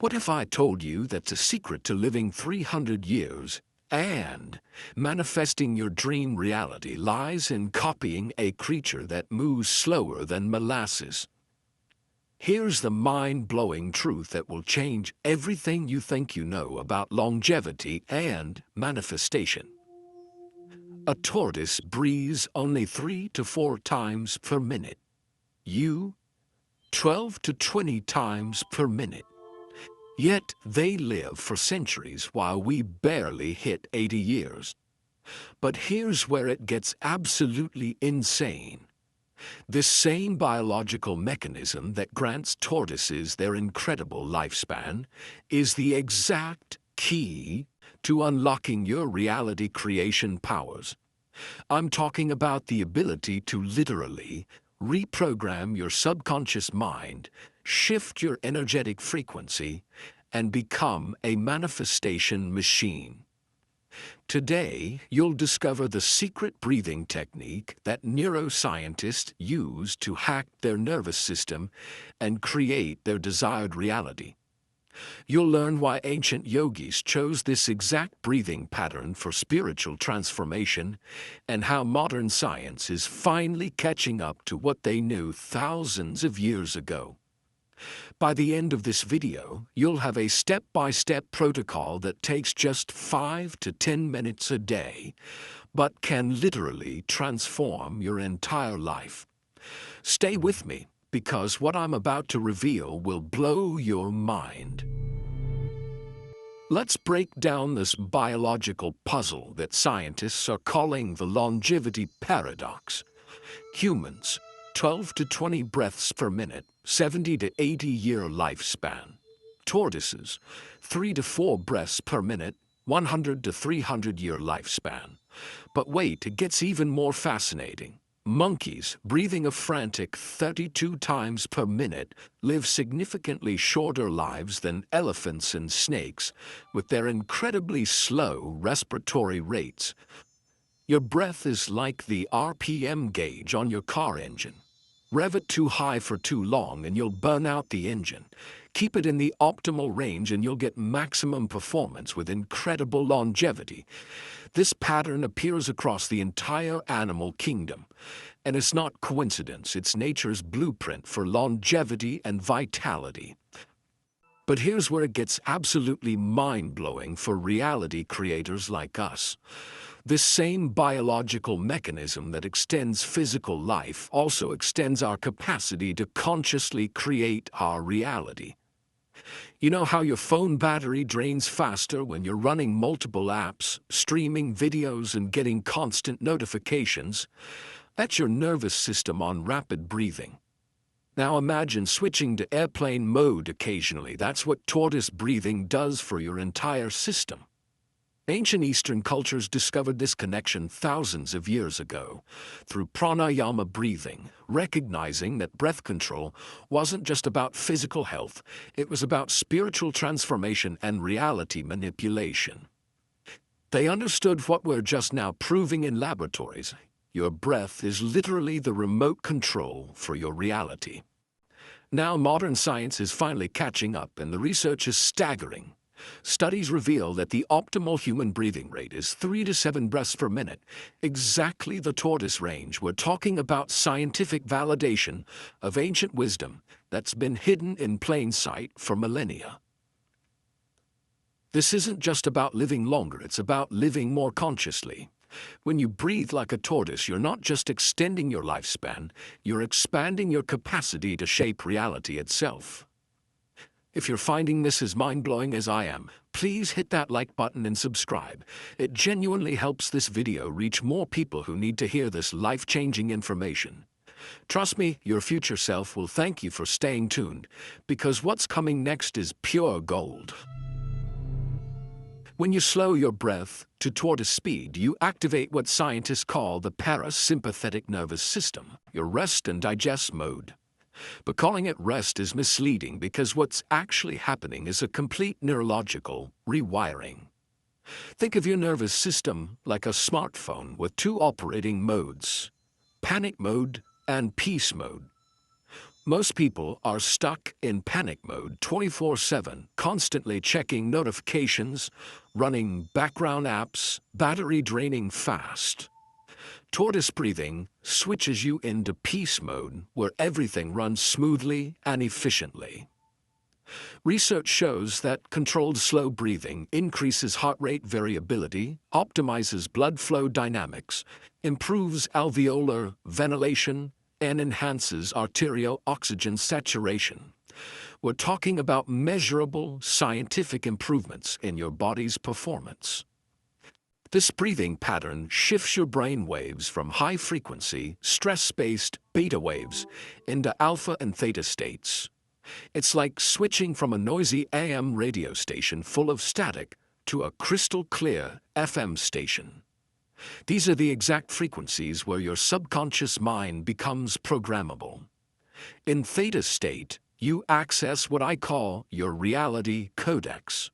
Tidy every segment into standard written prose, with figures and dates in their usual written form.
What if I told you that the secret to living 300 years and manifesting your dream reality lies in copying a creature that moves slower than molasses? Here's the mind-blowing truth that will change everything you think you know about longevity and manifestation. A tortoise breathes only 3 to 4 times per minute. You, 12 to 20 times per minute. Yet they live for centuries while we barely hit 80 years. But here's where it gets absolutely insane. This same biological mechanism that grants tortoises their incredible lifespan is the exact key to unlocking your reality creation powers. I'm talking about the ability to literally reprogram your subconscious mind, shift your energetic frequency, and become a manifestation machine. Today, you'll discover the secret breathing technique that neuroscientists use to hack their nervous system and create their desired reality. You'll learn why ancient yogis chose this exact breathing pattern for spiritual transformation and how modern science is finally catching up to what they knew thousands of years ago. By the end of this video, you'll have a step-by-step protocol that takes just 5 to 10 minutes a day, but can literally transform your entire life. Stay with me, because what I'm about to reveal will blow your mind. Let's break down this biological puzzle that scientists are calling the longevity paradox. Humans, 12 to 20 breaths per minute, 70 to 80-year lifespan. Tortoises, 3 to 4 breaths per minute, 100 to 300-year lifespan. But wait, it gets even more fascinating. Monkeys, breathing a frantic 32 times per minute, live significantly shorter lives than elephants and snakes, with their incredibly slow respiratory rates. Your breath is like the RPM gauge on your car engine. Rev it too high for too long and you'll burn out the engine. Keep it in the optimal range and you'll get maximum performance with incredible longevity. This pattern appears across the entire animal kingdom. And it's not coincidence, it's nature's blueprint for longevity and vitality. But here's where it gets absolutely mind-blowing for reality creators like us. This same biological mechanism that extends physical life also extends our capacity to consciously create our reality. You know how your phone battery drains faster when you're running multiple apps, streaming videos, and getting constant notifications? That's your nervous system on rapid breathing. Now imagine switching to airplane mode occasionally. That's what tortoise breathing does for your entire system. Ancient Eastern cultures discovered this connection thousands of years ago through pranayama breathing, recognizing that breath control wasn't just about physical health, it was about spiritual transformation and reality manipulation. They understood what we're just now proving in laboratories. Your breath is literally the remote control for your reality. Now modern science is finally catching up and the research is staggering. Studies reveal that the optimal human breathing rate is 3 to 7 breaths per minute, exactly the tortoise range. We're talking about scientific validation of ancient wisdom that's been hidden in plain sight for millennia. This isn't just about living longer, it's about living more consciously. When you breathe like a tortoise, you're not just extending your lifespan, you're expanding your capacity to shape reality itself. If you're finding this as mind-blowing as I am, please hit that like button and subscribe. It genuinely helps this video reach more people who need to hear this life-changing information. Trust me, your future self will thank you for staying tuned, because what's coming next is pure gold. When you slow your breath to tortoise speed, you activate what scientists call the parasympathetic nervous system, your rest and digest mode. But calling it rest is misleading because what's actually happening is a complete neurological rewiring. Think of your nervous system like a smartphone with 2 operating modes, panic mode and peace mode. Most people are stuck in panic mode 24/7, constantly checking notifications, running background apps, battery draining fast. Tortoise breathing switches you into peace mode where everything runs smoothly and efficiently. Research shows that controlled slow breathing increases heart rate variability, optimizes blood flow dynamics, improves alveolar ventilation, and enhances arterial oxygen saturation. We're talking about measurable scientific improvements in your body's performance. This breathing pattern shifts your brain waves from high-frequency, stress-based beta waves into alpha and theta states. It's like switching from a noisy AM radio station full of static to a crystal-clear FM station. These are the exact frequencies where your subconscious mind becomes programmable. In theta state, you access what I call your reality codex,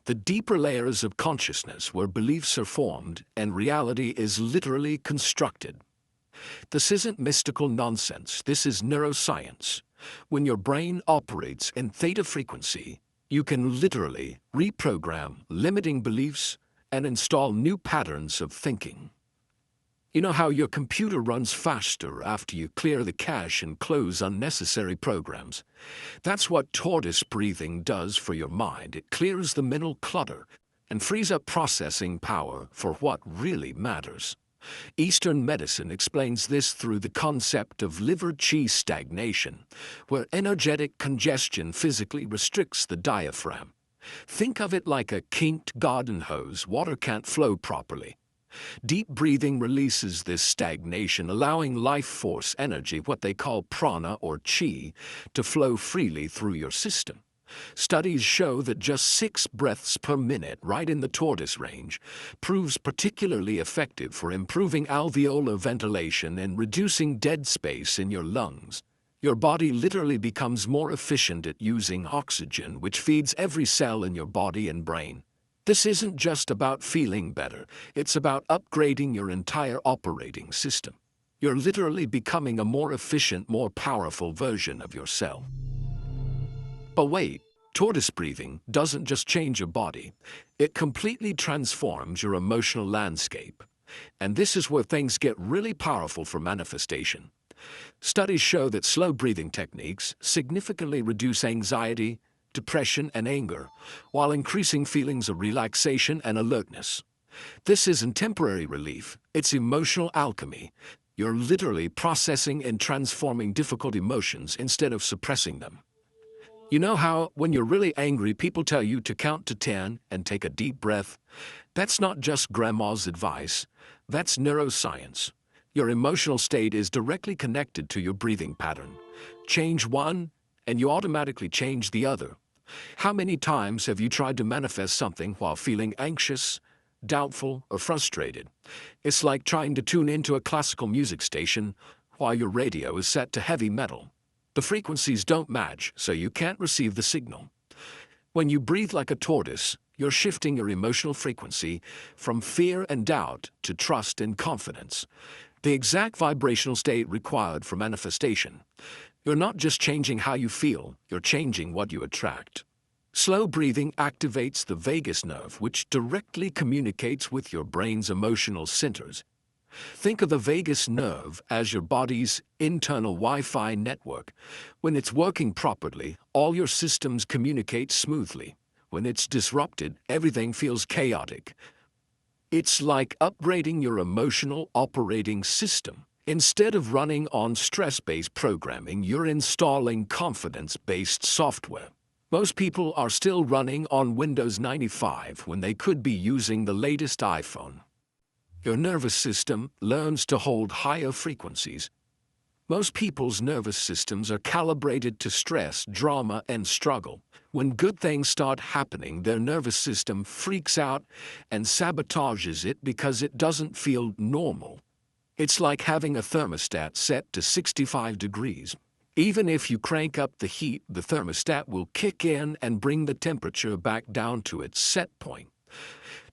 the deeper layers of consciousness where beliefs are formed and reality is literally constructed. This isn't mystical nonsense, this is neuroscience. When your brain operates in theta frequency, you can literally reprogram limiting beliefs and install new patterns of thinking. You know how your computer runs faster after you clear the cache and close unnecessary programs? That's what tortoise breathing does for your mind. It clears the mental clutter and frees up processing power for what really matters. Eastern medicine explains this through the concept of liver qi stagnation, where energetic congestion physically restricts the diaphragm. Think of it like a kinked garden hose. Water can't flow properly. Deep breathing releases this stagnation, allowing life force energy, what they call prana or qi, to flow freely through your system. Studies show that just 6 breaths per minute, right in the tortoise range, proves particularly effective for improving alveolar ventilation and reducing dead space in your lungs. Your body literally becomes more efficient at using oxygen, which feeds every cell in your body and brain. This isn't just about feeling better, it's about upgrading your entire operating system. You're literally becoming a more efficient, more powerful version of yourself. But wait, tortoise breathing doesn't just change your body, it completely transforms your emotional landscape. And this is where things get really powerful for manifestation. Studies show that slow breathing techniques significantly reduce anxiety, depression, and anger, while increasing feelings of relaxation and alertness. This isn't temporary relief, it's emotional alchemy. You're literally processing and transforming difficult emotions instead of suppressing them. You know how, when you're really angry, people tell you to count to 10 and take a deep breath? That's not just grandma's advice, that's neuroscience. Your emotional state is directly connected to your breathing pattern. Change one, and you automatically change the other. How many times have you tried to manifest something while feeling anxious, doubtful, or frustrated? It's like trying to tune into a classical music station while your radio is set to heavy metal. The frequencies don't match, so you can't receive the signal. When you breathe like a tortoise, you're shifting your emotional frequency from fear and doubt to trust and confidence, the exact vibrational state required for manifestation. You're not just changing how you feel, you're changing what you attract. Slow breathing activates the vagus nerve, which directly communicates with your brain's emotional centers. Think of the vagus nerve as your body's internal Wi-Fi network. When it's working properly, all your systems communicate smoothly. When it's disrupted, everything feels chaotic. It's like upgrading your emotional operating system. Instead of running on stress-based programming, you're installing confidence-based software. Most people are still running on Windows 95 when they could be using the latest iPhone. Your nervous system learns to hold higher frequencies. Most people's nervous systems are calibrated to stress, drama, and struggle. When good things start happening, their nervous system freaks out and sabotages it because it doesn't feel normal. It's like having a thermostat set to 65 degrees. Even if you crank up the heat, the thermostat will kick in and bring the temperature back down to its set point.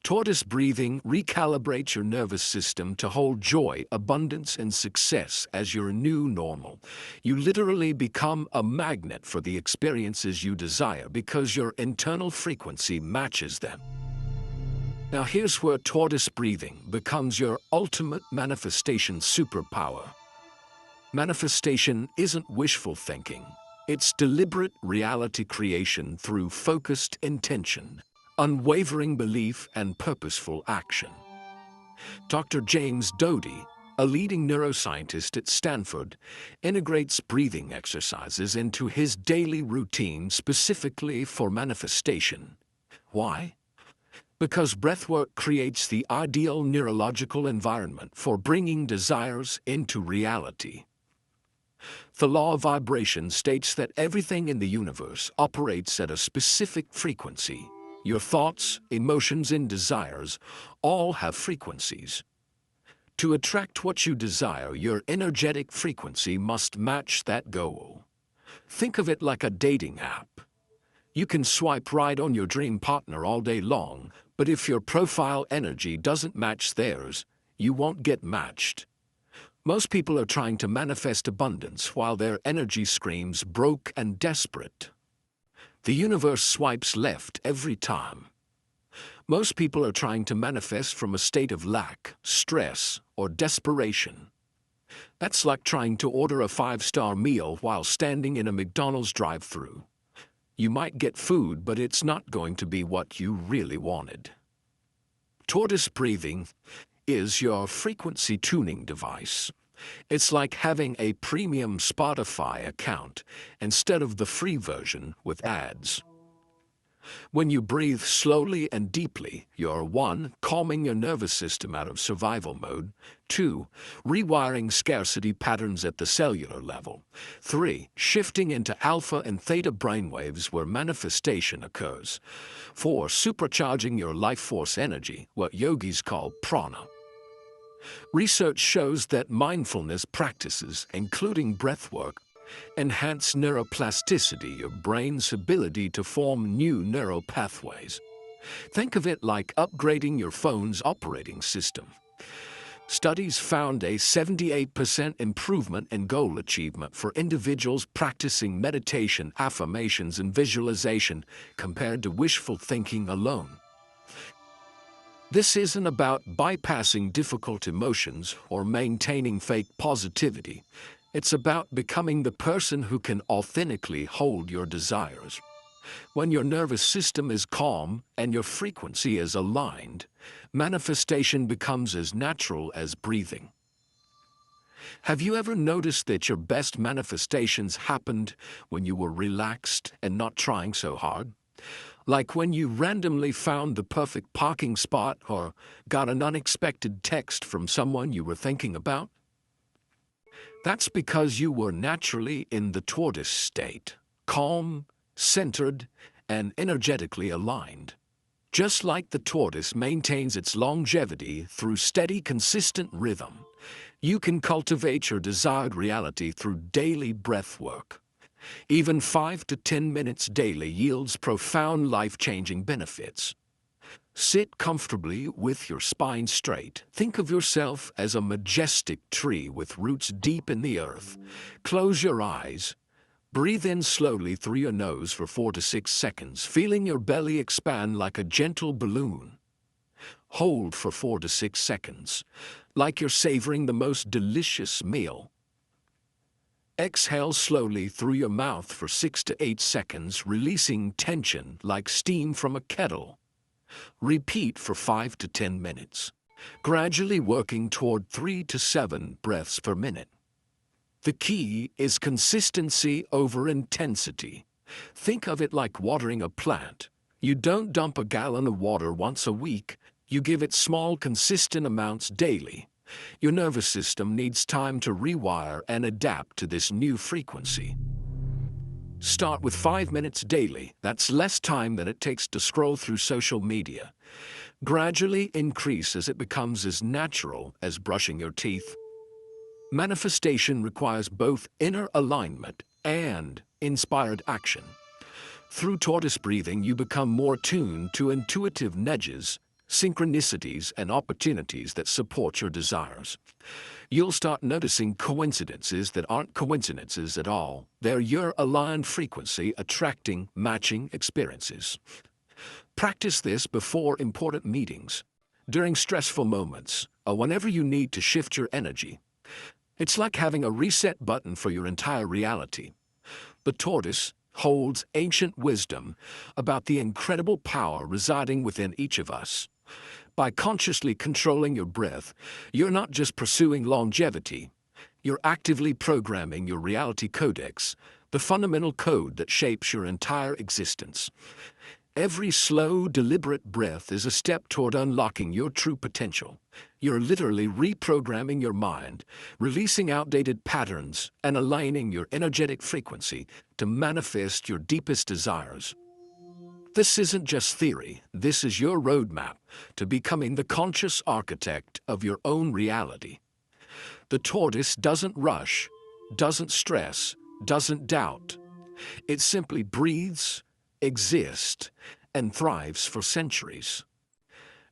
Tortoise breathing recalibrates your nervous system to hold joy, abundance, and success as your new normal. You literally become a magnet for the experiences you desire because your internal frequency matches them. Now here's where tortoise breathing becomes your ultimate manifestation superpower. Manifestation isn't wishful thinking. It's deliberate reality creation through focused intention, unwavering belief, and purposeful action. Dr. James Doty, a leading neuroscientist at Stanford, integrates breathing exercises into his daily routine specifically for manifestation. Why? Because breathwork creates the ideal neurological environment for bringing desires into reality. The law of vibration states that everything in the universe operates at a specific frequency. Your thoughts, emotions, and desires all have frequencies. To attract what you desire, your energetic frequency must match that goal. Think of it like a dating app. You can swipe right on your dream partner all day long, but if your profile energy doesn't match theirs, you won't get matched. Most people are trying to manifest abundance while their energy screams broke and desperate. The universe swipes left every time. Most people are trying to manifest from a state of lack, stress, or desperation. That's like trying to order a 5-star meal while standing in a McDonald's drive-thru. You might get food, but it's not going to be what you really wanted. Tortoise breathing is your frequency tuning device. It's like having a premium Spotify account instead of the free version with ads. When you breathe slowly and deeply, you're 1. Calming your nervous system out of survival mode, 2. Rewiring scarcity patterns at the cellular level, 3. Shifting into alpha and theta brainwaves where manifestation occurs, 4. Supercharging your life force energy, what yogis call prana. Research shows that mindfulness practices, including breathwork, enhance neuroplasticity, your brain's ability to form new neural pathways. Think of it like upgrading your phone's operating system. Studies found a 78% improvement in goal achievement for individuals practicing meditation, affirmations, and visualization compared to wishful thinking alone. This isn't about bypassing difficult emotions or maintaining fake positivity. It's about becoming the person who can authentically hold your desires. When your nervous system is calm and your frequency is aligned, manifestation becomes as natural as breathing. Have you ever noticed that your best manifestations happened when you were relaxed and not trying so hard? Like when you randomly found the perfect parking spot or got an unexpected text from someone you were thinking about? That's because you were naturally in the tortoise state, calm, centered, and energetically aligned. Just like the tortoise maintains its longevity through steady, consistent rhythm, you can cultivate your desired reality through daily breath work. Even 5 to 10 minutes daily yields profound life-changing benefits. Sit comfortably with your spine straight. Think of yourself as a majestic tree with roots deep in the earth. Close your eyes. Breathe in slowly through your nose for 4 to 6 seconds, feeling your belly expand like a gentle balloon. Hold for 4 to 6 seconds, like you're savoring the most delicious meal. Exhale slowly through your mouth for 6 to 8 seconds, releasing tension like steam from a kettle. Repeat for 5 to 10 minutes, gradually working toward 3 to 7 breaths per minute. The key is consistency over intensity. Think of it like watering a plant. You don't dump a gallon of water once a week. You give it small, consistent amounts daily. Your nervous system needs time to rewire and adapt to this new frequency. Start with 5 minutes daily. That's less time than it takes to scroll through social media. Gradually increase as it becomes as natural as brushing your teeth. Manifestation requires both inner alignment and inspired action. Through tortoise breathing, you become more tuned to intuitive nudges, synchronicities, and opportunities that support your desires. You'll start noticing coincidences that aren't coincidences at all. They're your aligned frequency attracting matching experiences. Practice this before important meetings, during stressful moments, or whenever you need to shift your energy. It's like having a reset button for your entire reality. The tortoise holds ancient wisdom about the incredible power residing within each of us. By consciously controlling your breath, you're not just pursuing longevity, you're actively programming your reality codex, the fundamental code that shapes your entire existence. Every slow, deliberate breath is a step toward unlocking your true potential. You're literally reprogramming your mind, releasing outdated patterns, and aligning your energetic frequency to manifest your deepest desires. This isn't just theory, this is your roadmap to becoming the conscious architect of your own reality. The tortoise doesn't rush, doesn't stress, doesn't doubt. It simply breathes, exists, and thrives for centuries.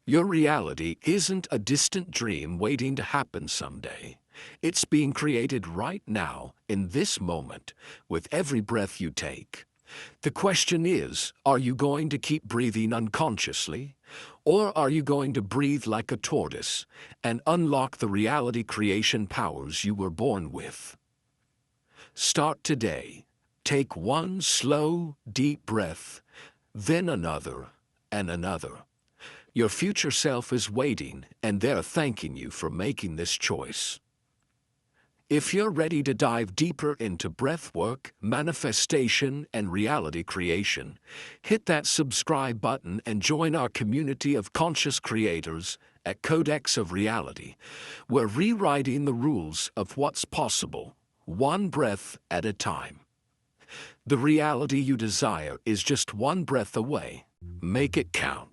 Your reality isn't a distant dream waiting to happen someday. It's being created right now, in this moment, with every breath you take. The question is, are you going to keep breathing unconsciously? Or are you going to breathe like a tortoise and unlock the reality creation powers you were born with? Start today. Take one slow, deep breath, then another and another. Your future self is waiting, and they're thanking you for making this choice. If you're ready to dive deeper into breathwork, manifestation, and reality creation, hit that subscribe button and join our community of conscious creators at Codex of Reality. We're rewriting the rules of what's possible, one breath at a time. The reality you desire is just one breath away. Make it count.